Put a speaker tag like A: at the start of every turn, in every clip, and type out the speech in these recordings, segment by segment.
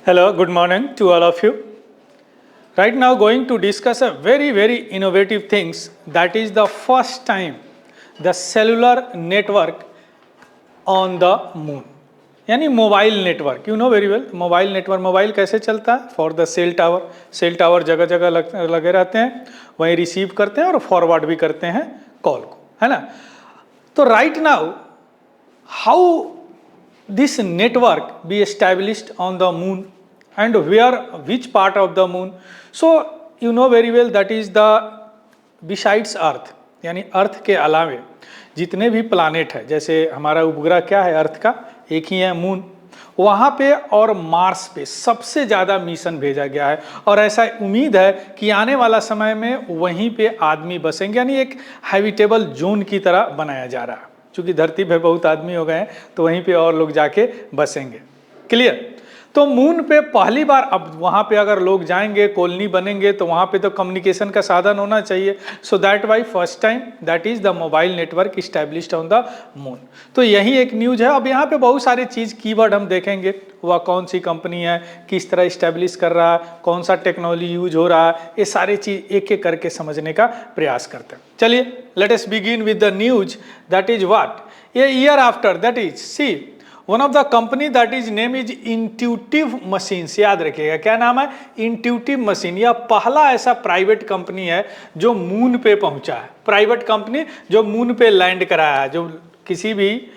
A: Hello, good morning to all of you. Right now going to discuss a very innovative things, that is the first time the cellular network on the moon, यानी mobile network. You know very well mobile network. Mobile कैसे चलता है? For the cell tower जगह जगह लगे रहते हैं, वहीं रिसीव करते हैं और फॉरवर्ड भी करते हैं कॉल को, है ना. तो right now how this network be established on the moon and which part of the moon. So you know very well that is the besides earth, यानी अर्थ के अलावे जितने भी प्लानेट है, जैसे हमारा उपग्रह क्या है अर्थ का, एक ही है मून, वहाँ पे और मार्स पे सबसे ज़्यादा मिशन भेजा गया है. और ऐसा उम्मीद है कि आने वाला समय में वहीं पे आदमी बसेंगे, यानी एक हैबिटेबल जोन की तरह बनाया जा रहा है. क्योंकि धरती पे बहुत आदमी हो गए हैं तो वहीं पे और लोग जाके बसेंगे. क्लियर. तो मून पे पहली बार, अब वहाँ पे अगर लोग जाएंगे, कॉलोनी बनेंगे, तो वहाँ पे तो कम्युनिकेशन का साधन होना चाहिए. So that why first time that is the mobile network established on the moon. तो यही एक न्यूज है. अब यहाँ पे बहुत सारी चीज़ कीवर्ड हम देखेंगे, वह कौन सी कंपनी है, किस तरह इस्टेब्लिश कर रहा है, कौन सा टेक्नोलॉजी यूज हो रहा है, ये सारी चीज़ एक एक करके समझने का प्रयास करते हैं. चलिए let us begin with the news. That is what a year after, that is see one of the company that is name is Intuitive Machines. याद रखिएगा क्या नाम है, इंट्यूटिव मशीन. यह पहला ऐसा प्राइवेट कंपनी है जो मून पे पहुंचा है. प्राइवेट कंपनी जो मून पे लैंड कराया है. जो किसी भी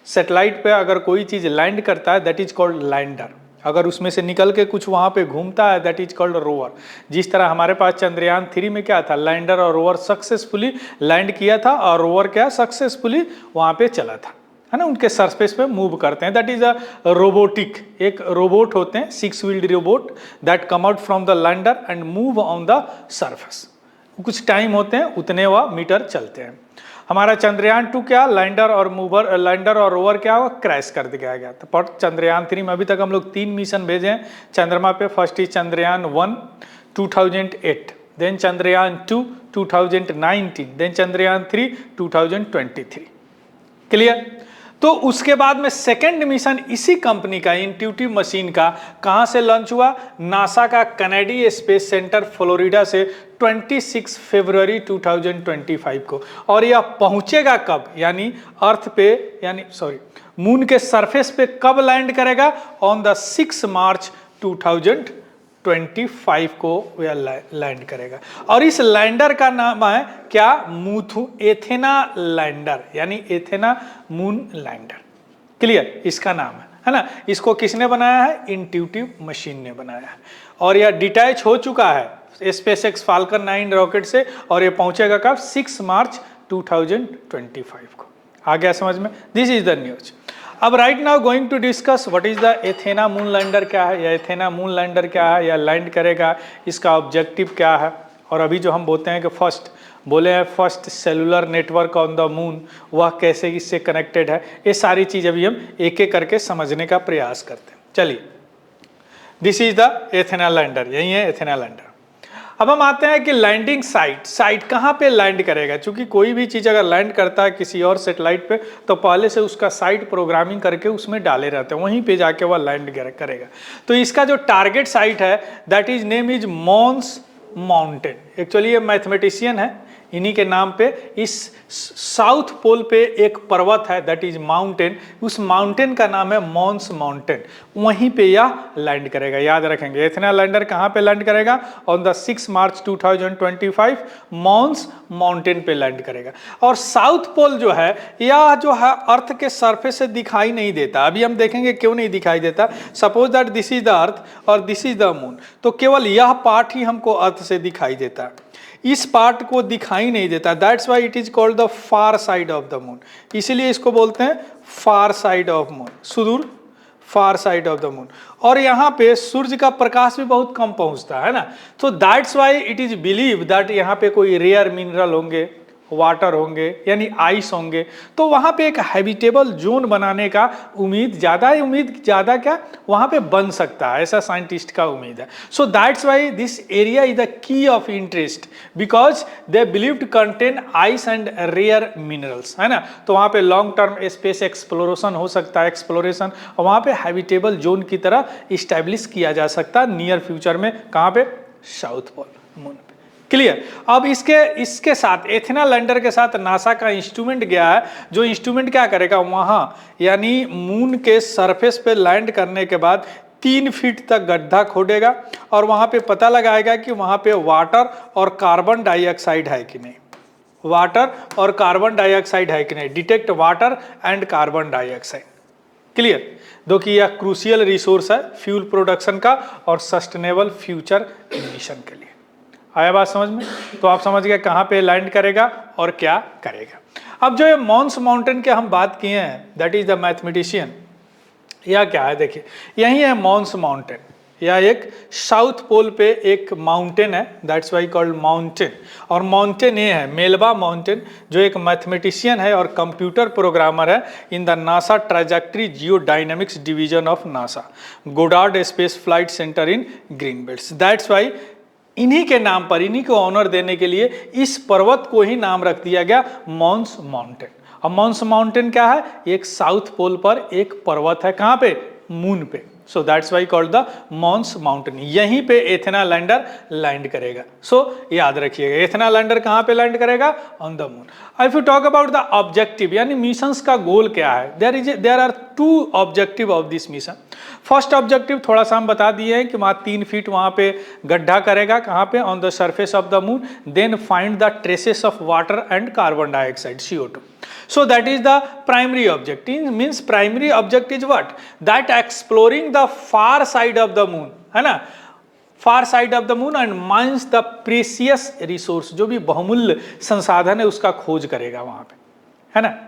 A: सैटेलाइट पे अगर कोई चीज लैंड करता है दैट इज कॉल्ड लैंडर. अगर उसमें से निकल के कुछ वहां पे घूमता है दैट इज कॉल्ड रोवर. जिस तरह हमारे पास चंद्रयान 3 में क्या था, लैंडर और रोवर सक्सेसफुली लैंड किया था और रोवर क्या सक्सेसफुली वहां पे चला था, है ना. उनके सरफेस पे मूव करते हैं. That is a robotic. एक रोबोट होते हैं 6 wheeled robot that come out from the lander and move on the surface. कुछ टाइम होते हैं उतने वह मीटर चलते हैं. हमारा चंद्रयान 2 क्या, लैंडर और रोवर क्या हुआ, क्रैश कर दिया गया था. पर चंद्रयान 3 में अभी तक हम लोग 3 मिशन भेजे हैं चंद्रमा पे. First is Chandrayaan 1 2008, then Chandrayaan 2 2019, then Chandrayaan 3 2023. Clear. तो उसके बाद में सेकेंड मिशन इसी कंपनी का इंट्यूटिव मशीन का कहां से लॉन्च हुआ, नासा का कैनेडी स्पेस सेंटर फ्लोरिडा से 26 फरवरी 2025 को. और यह पहुंचेगा कब, यानी अर्थ पे, यानी सॉरी मून के सरफेस पे कब लैंड करेगा, ऑन द 6 मार्च 2025 को वह लैंड करेगा. और इस लैंडर का नाम है क्या, मूथू एथेना लैंडर, यानी एथेना मून लैंडर. क्लियर, इसका नाम है ना. इसको किसने बनाया है, इंट्यूटिव मशीन ने बनाया है. और यह डिटैच हो चुका है स्पेसएक्स फाल्कन 9 रॉकेट से, और यह पहुंचेगा कब, 6 मार्च 2025 को. आ गया समझ में. This is the news. अब right now going to discuss what is the Athena moon lander क्या है, या एथेना मून लैंडर क्या है, या लैंड करेगा, इसका ऑब्जेक्टिव क्या है. और अभी जो हम बोलते हैं कि first cellular network on the moon, वह कैसे इससे कनेक्टेड है, ये सारी चीज अभी हम एक एक करके समझने का प्रयास करते हैं. चलिए, this is the Athena lander, यही है एथेना लैंडर. अब हम आते हैं कि लैंडिंग साइट कहाँ पे लैंड करेगा. क्योंकि कोई भी चीज़ अगर लैंड करता है किसी और सेटेलाइट पे तो पहले से उसका साइट प्रोग्रामिंग करके उसमें डाले रहते हैं, वहीं पे जाके वह लैंड करेगा. तो इसका जो टारगेट साइट है that is name is Mons mountain. Actually ये मैथमेटिशियन है, इन्हीं के नाम पे इस साउथ पोल पे एक पर्वत है दैट इज माउंटेन. उस माउंटेन का नाम है मॉन्स माउंटेन. वहीं पे यह लैंड करेगा. याद रखेंगे एथेना लैंडर कहाँ पे लैंड करेगा, on the 6 March 2025 Mons mountain पे लैंड करेगा. और साउथ पोल जो है यह जो है अर्थ के सरफेस से दिखाई नहीं देता. अभी हम देखेंगे क्यों नहीं दिखाई देता. Suppose that this is the earth और दिस इज द मून, तो केवल यह पार्ट ही हमको अर्थ से दिखाई देता है, इस पार्ट को दिखाई नहीं देता. That's why it is called the far side of the moon. इसीलिए इसको बोलते हैं फार साइड ऑफ मून, सुदूर फार साइड ऑफ द मून. और यहाँ पे सूर्य का प्रकाश भी बहुत कम पहुंचता है ना. तो that's why it is believe that यहाँ पे कोई रेयर मिनरल होंगे, वाटर होंगे यानी आइस होंगे, तो वहाँ पे एक हैबिटेबल जोन बनाने का उम्मीद ज़्यादा क्या वहाँ पे बन सकता है, ऐसा साइंटिस्ट का उम्मीद है। So that's why this area is the key of interest because they believe to contain ice and rare minerals, है ना। तो वहाँ पे लॉन्ग टर्म स्पेस एक्सप्लोरेशन हो सकता है, एक्सप्लोरेशन, और वहाँ पे हैबिटेबल जोन की तरह इस्टेब्लिश किया जा सकता है नियर फ्यूचर में। कहाँ पे? साउथ पोल, मून पे। क्लियर। अब इसके साथ एथेना लैंडर के साथ नासा का इंस्ट्रूमेंट गया है, जो इंस्ट्रूमेंट क्या करेगा वहां यानी मून के सरफेस पे लैंड करने के बाद 3 फीट तक गड्ढा खोदेगा और वहां पे पता लगाएगा कि वहां पे वाटर और कार्बन डाइऑक्साइड है कि नहीं, वाटर और कार्बन डाइऑक्साइड है कि नहीं, detect water and carbon dioxide. Clear. दो कि यह क्रूशियल रिसोर्स है फ्यूल प्रोडक्शन का और सस्टेनेबल फ्यूचर मिशन के लिए। आया बात समझ में? तो आप समझ गए कहाँ पे लैंड करेगा और क्या करेगा। अब जो ये मॉन्स माउंटेन के हम बात किए हैं, दैट इज द मैथमेटिशियन, यह क्या है देखिए, यही है मॉन्स माउंटेन। यह एक साउथ पोल पे एक माउंटेन है, दैट्स वाई कॉल्ड माउंटेन। और माउंटेन ये है मेलबा माउंटेन, जो एक मैथमेटिशियन है और कंप्यूटर प्रोग्रामर है in the NASA trajectory Jio dynamics division of NASA Goddard space flight centre in green belts. That's why इन्हीं के नाम पर, इन्हीं को ऑनर देने के लिए इस पर्वत को ही नाम रख दिया गया मॉन्स माउंटेन। अब मॉन्स माउंटेन क्या है? एक साउथ पोल पर एक पर्वत है, कहाँ पे? मून पे। So that's why called the Mons mountain. यहीं पे एथेना लैंडर लैंड करेगा। सो याद रखिएगा, एथेना लैंडर कहाँ पे लैंड करेगा? On the moon. If you talk about the objective यानी मिशंस का गोल क्या है, there are 2 objective of this mission. First objective थोड़ा सा हम बता दिए हैं कि वहाँ 3 फीट वहाँ पे गड्ढा करेगा, कहाँ पे? On the surface of the moon, then find the traces of water and carbon dioxide CO2. So that is the primary objective. Means primary object is what? That exploring the far side of the moon, है ना, far side of the moon and mines the precious resource, जो भी बहुमूल्य संसाधन है उसका खोज करेगा वहाँ पे, है ना।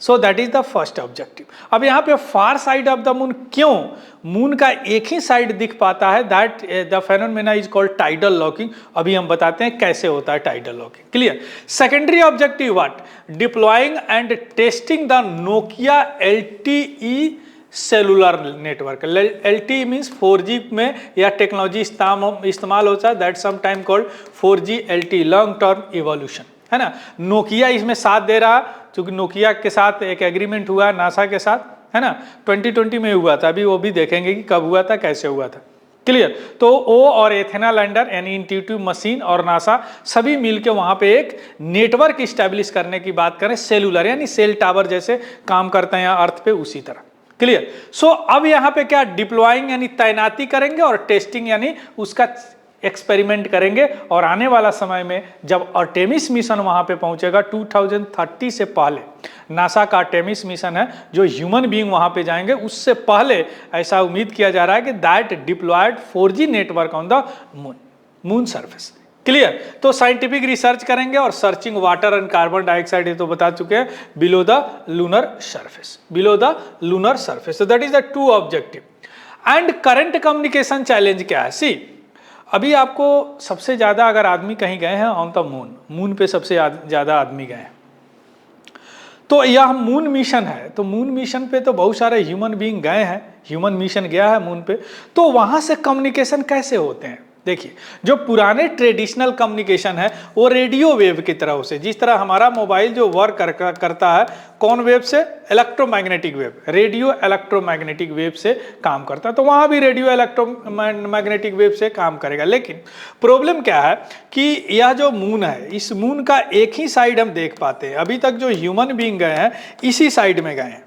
A: So that is the first objective. अब यहाँ पे far side of the moon, क्यों? मून का एक ही साइड दिख पाता है, that the phenomena is called tidal locking. अभी हम बताते हैं कैसे होता है tidal locking. Clear. Secondary objective what? Deploying and testing the Nokia LTE cellular network. LTE means 4G में यह टेक्नोलॉजी इस्तेमाल होता है, that some time called 4G LTE, long term evolution, है ना। नोकिया इसमें साथ दे रहा, क्योंकि नोकिया के साथ एक एग्रीमेंट हुआ है नासा के साथ, है ना, 2020 में हुआ था। अभी वो भी देखेंगे कि कब हुआ था, कैसे हुआ था। क्लियर। तो ओ और एथेना लैंडर यानी इंट्यूटिव मशीन और नासा सभी मिलकर वहां पे एक नेटवर्क इस्टेब्लिश करने की बात करें, सेलुलर यानी सेल टावर जैसे काम करते हैं यहाँ अर्थ पे, उसी तरह। क्लियर। सो अब यहाँ पे क्या? डिप्लॉइंग यानी तैनाती करेंगे और टेस्टिंग यानी उसका एक्सपेरिमेंट करेंगे। और आने वाला समय में जब आर्टेमिस मिशन वहां पे पहुंचेगा 2030 से पहले, नासा का आर्टेमिस मिशन है जो ह्यूमन बीइंग वहां पे जाएंगे, उससे पहले ऐसा उम्मीद किया जा रहा है कि that deployed 4G network on the moon surface. Clear. तो साइंटिफिक रिसर्च करेंगे और searching water and carbon dioxide, ये तो बता चुके हैं, below the lunar surface, below the lunar surface. So that is the 2 objective. And current communication challenge क्या है? सी, अभी आपको सबसे ज्यादा अगर आदमी कहीं गए हैं ऑन द मून, मून पे सबसे ज्यादा आदमी गए हैं, तो यह मून मिशन है। तो मून मिशन पे तो बहुत सारे ह्यूमन बीइंग गए हैं, ह्यूमन मिशन गया है मून पे, तो वहां से कम्युनिकेशन कैसे होते हैं? देखिए, जो पुराने ट्रेडिशनल कम्युनिकेशन है वो रेडियो वेव की तरह से, जिस तरह हमारा मोबाइल जो वर्क करता है कौन वेव से? Electromagnetic wave, radio electromagnetic wave से काम करता है। तो वहां भी रेडियो इलेक्ट्रोमैग्नेटिक वेव से काम करेगा। लेकिन प्रॉब्लम क्या है कि यह जो मून है, इस मून का एक ही साइड हम देख पाते हैं। अभी तक जो ह्यूमन बीइंग गए हैं इसी साइड में गए हैं,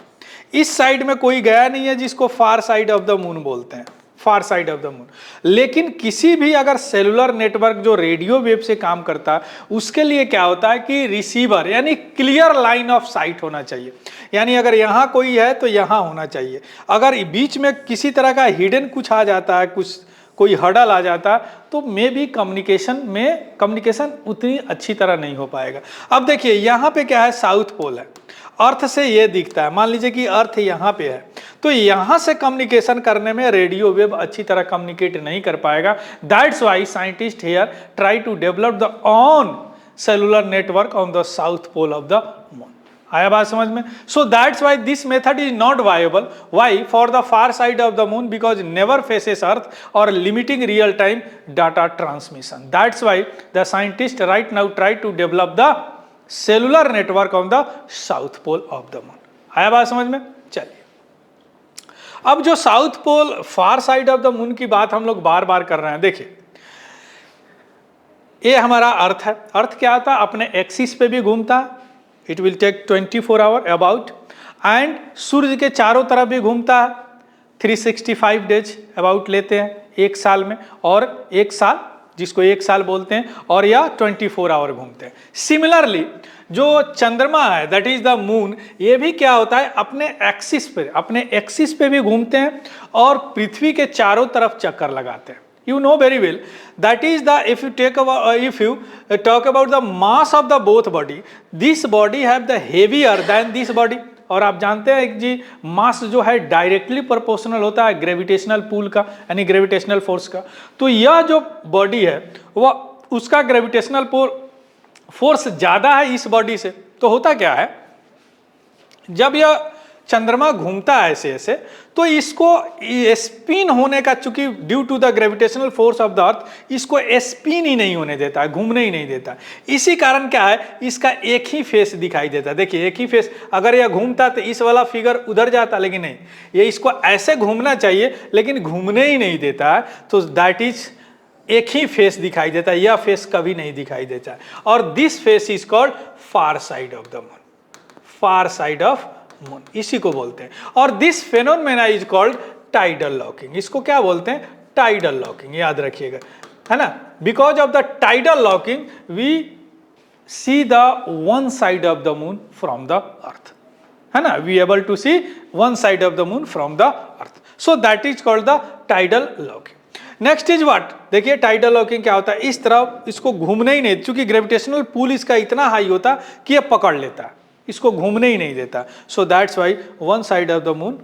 A: इस साइड में कोई गया नहीं है, जिसको फार साइड ऑफ द मून बोलते हैं, फार साइड ऑफ द मून। लेकिन किसी भी अगर सेलुलर नेटवर्क जो रेडियो वेव से काम करता है, उसके लिए क्या होता है कि रिसीवर यानी क्लियर लाइन ऑफ साइट होना चाहिए। यानी अगर यहाँ कोई है तो यहाँ होना चाहिए। अगर बीच में किसी तरह का हिडन कुछ आ जाता है, कुछ कोई हर्डल आ जाता, तो मे भी कम्युनिकेशन उतनी अच्छी तरह नहीं हो पाएगा। अब देखिए यहाँ पे क्या है, साउथ पोल है, अर्थ से ये दिखता है। मान लीजिए कि अर्थ यहाँ पे है, तो यहाँ से कम्युनिकेशन करने में रेडियो वेव अच्छी तरह कम्युनिकेट नहीं कर पाएगा। That's why scientist here try to develop the on cellular network on the south pole of the moon. आया बात समझ में? So that's why this method is not viable. Why? For the far side of the moon, because never faces Earth or limiting real time data transmission. That's why the scientists right now try to develop the cellular network on the south pole of the moon. आया बात समझ में? चलिए, अब जो south pole far side of the moon की बात हम लोग बार बार कर रहे हैं, देखिए ये हमारा अर्थ है। अर्थ क्या होता है? अपने एक्सिस पे भी घूमता है, it will take 24 hour about, and सूर्य के चारों तरफ भी घूमता है, 365 डेज अबाउट लेते हैं एक साल में, और एक साल जिसको एक साल बोलते हैं, और या 24 आवर घूमते हैं। सिमिलरली जो चंद्रमा है, दैट इज द मून, ये भी क्या होता है? अपने एक्सिस पे भी घूमते हैं और पृथ्वी के चारों तरफ चक्कर लगाते हैं। You know very well that is the if you talk about the mass of the both body, this body have the heavier than this body। और आप जानते हैं जी मास जो है डायरेक्टली प्रोपोर्शनल होता है ग्रेविटेशनल पुल का, यानी ग्रेविटेशनल फोर्स का। तो यह जो बॉडी है वह उसका ग्रेविटेशनल फोर्स ज्यादा है इस बॉडी से। तो होता क्या है, जब यह चंद्रमा घूमता है ऐसे ऐसे, तो इसको स्पिन होने का, चूंकि due to the gravitational force of the earth इसको स्पिन ही नहीं होने देता है, घूमने ही नहीं देता है। इसी कारण क्या है, इसका एक ही फेस दिखाई देता है। देखिए एक ही फेस, अगर यह घूमता तो इस वाला फिगर उधर जाता, लेकिन नहीं, ये इसको ऐसे घूमना चाहिए लेकिन घूमने ही नहीं देता है। तो दैट इज एक ही फेस दिखाई देता है, यह फेस कभी नहीं दिखाई देता है। और this face is called far side of the moon, far side of moon इसी को बोलते हैं। और this phenomena is called tidal locking. इसको क्या बोलते हैं? टाइडल लॉकिंग, याद रखिएगा, है ना। Because of the tidal locking we see the one side of the moon from the earth, है ना। We able to see one side of the moon from the earth, so that is called the tidal locking. Next is what, देखिए tidal locking क्या होता है? इस तरफ इसको घूमने ही नहीं, क्योंकि ग्रेविटेशनल पुल इसका इतना हाई होता है कि ये पकड़ लेता है, इसको घूमने ही नहीं देता। सो that's Y one side of the moon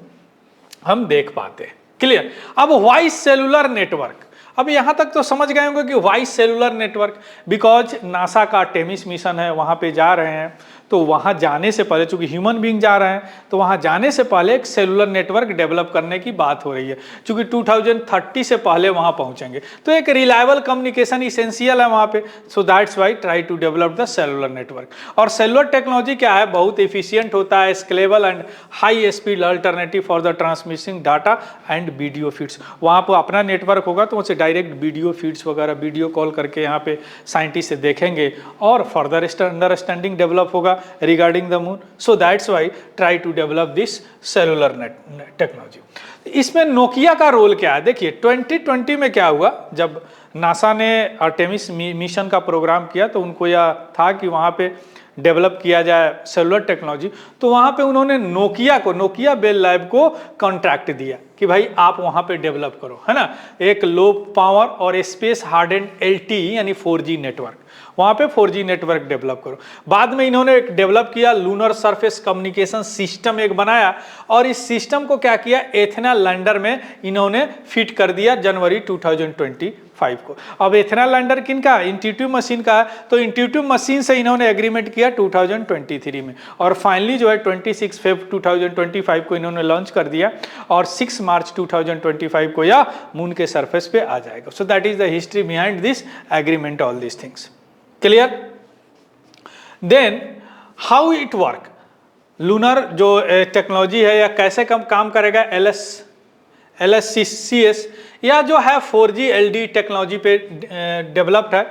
A: हम देख पाते हैं। क्लियर? अब वाई सेलुलर नेटवर्क, अब यहां तक तो समझ गए होंगे कि why cellular network, because NASA का टेमिस मिशन है, वहां पे जा रहे हैं, तो वहां जाने से पहले, चूंकि ह्यूमन बीइंग जा रहे हैं, तो वहां जाने से पहले एक सेलुलर नेटवर्क डेवलप करने की बात हो रही है, चूंकि 2030 से पहले वहां पहुंचेंगे। तो एक रिलायबल कम्युनिकेशन इसेंशियल है वहां पे। So that's why try to develop the cellular network. और सेलुलर टेक्नोलॉजी क्या है? बहुत एफिशिएंट होता है, scalable and high speed alternative for the transmitting data and video feeds. वहां पर अपना नेटवर्क होगा तो उनसे डायरेक्ट वीडियो फीड्स वगैरह वीडियो कॉल करके यहाँ पे साइंटिस्ट से देखेंगे और फर्दर अंडरस्टैंडिंग डेवलप होगा regarding the moon. So that's why try to develop this cellular technology. इसमें नोकिया का रोल क्या है? देखिए 2020 में क्या हुआ, जब नासा ने आर्टेमिस मिशन का प्रोग्राम किया तो उनको यह था कि वहाँ पे डेवलप किया जाए सेलुलर टेक्नोलॉजी। तो वहाँ पे उन्होंने नोकिया बेल लैब को कॉन्ट्रैक्ट दिया कि भाई आप वहाँ पे डेवलप करो, है ना, एक लो पावर और स्पेस हार्डेंड LTE यानी 4G नेटवर्क, वहाँ पे 4G नेटवर्क डेवलप करो। बाद में इन्होंने एक डेवलप किया, लूनर सरफेस कम्युनिकेशन सिस्टम एक बनाया, और इस सिस्टम को क्या किया, एथेना लैंडर में इन्होंने फिट कर दिया जनवरी 2025 को। अब एथेना लैंडर किनका? इंट्यूटिव मशीन का है। तो इंट्यूटिव मशीन से इन्होंने एग्रीमेंट किया 2023 में, और फाइनली जो है 26 फेब 2025 को इन्होंने लॉन्च कर दिया, और 6 मार्च 2025 को यह मून के सरफेस पे आ जाएगा। So that is the history behind this agreement, all this things. Clear? Then how it work, lunar जो टेक्नोलॉजी है या कैसे काम करेगा, LSCS या जो है 4G LTE टेक्नोलॉजी पे डेवलप्ड है,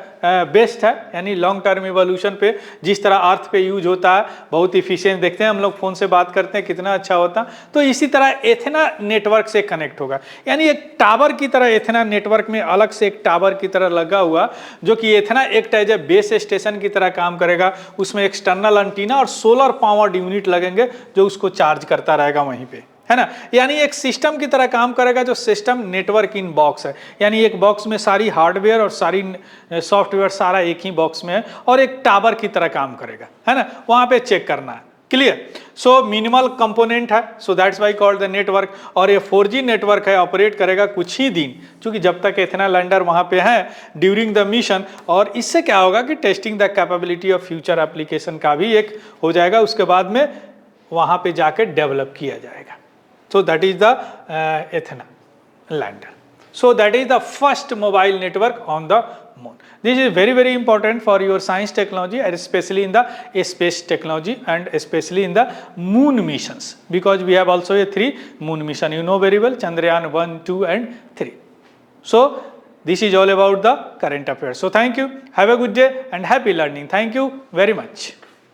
A: बेस्ड है, यानी लॉन्ग टर्म इवोल्यूशन पे, जिस तरह अर्थ पे यूज होता है, बहुत इफिशिएंट। देखते हैं हम लोग फोन से बात करते हैं कितना अच्छा होता, तो इसी तरह एथेना नेटवर्क से कनेक्ट होगा, यानी एक टावर की तरह एथेना नेटवर्क में अलग से एक टावर की तरह लगा हुआ, जो कि एथेना एक एज ए बेस स्टेशन की तरह काम करेगा। उसमें एक्सटर्नल एंटीना और सोलर पावर्ड यूनिट लगेंगे जो उसको चार्ज करता रहेगा वहीं पे, है ना, यानी एक सिस्टम की तरह काम करेगा, जो सिस्टम नेटवर्क इन बॉक्स है, यानी एक बॉक्स में सारी हार्डवेयर और सारी सॉफ्टवेयर सारा एक ही बॉक्स में है, और एक टावर की तरह काम करेगा, है ना, वहां पे चेक करना है। क्लियर। सो मिनिमल कंपोनेंट है, so that's why called the network. और ये 4G नेटवर्क है, ऑपरेट करेगा कुछ ही दिन, क्योंकि जब तक एथेना लैंडर वहाँ पे है ड्यूरिंग द मिशन। और इससे क्या होगा कि testing the capability of future application का भी एक हो जाएगा, उसके बाद में वहाँ पे जाके डेवलप किया जाएगा। So that is the Athena lander. So that is the first mobile network on the moon. This is very very important for your science technology, and especially in the space technology and especially in the moon missions, because we have also a 3 moon mission, you know very well, Chandrayaan 1, 2 and 3. So this is all about the current affairs. So thank you, have a good day and happy learning. Thank you very much.